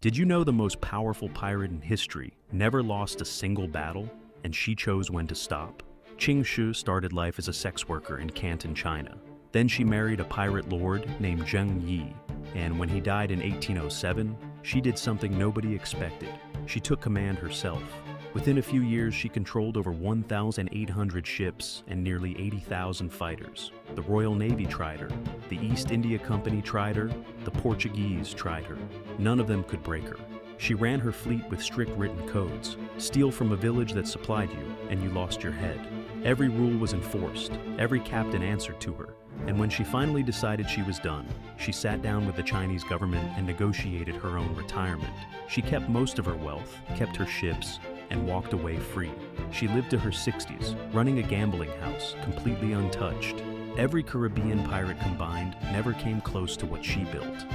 Did you know the most powerful pirate in history never lost a single battle, and she chose when to stop? Qing Shi started life as a sex worker in Canton, China. Then she married a pirate lord named Zheng Yi, and when he died in 1807, she did something nobody expected. She took command herself. Within a few years, she controlled over 1,800 ships and nearly 80,000 fighters. The Royal Navy tried her, the East India Company tried her, the Portuguese tried her. None of them could break her. She ran her fleet with strict written codes. Steal from a village that supplied you, and you lost your head. Every rule was enforced. Every captain answered to her. And when she finally decided she was done, she sat down with the Chinese government and negotiated her own retirement. She kept most of her wealth, kept her ships, and walked away free. She lived to her 60s, running a gambling house, completely untouched. Every Caribbean pirate combined never came close to what she built.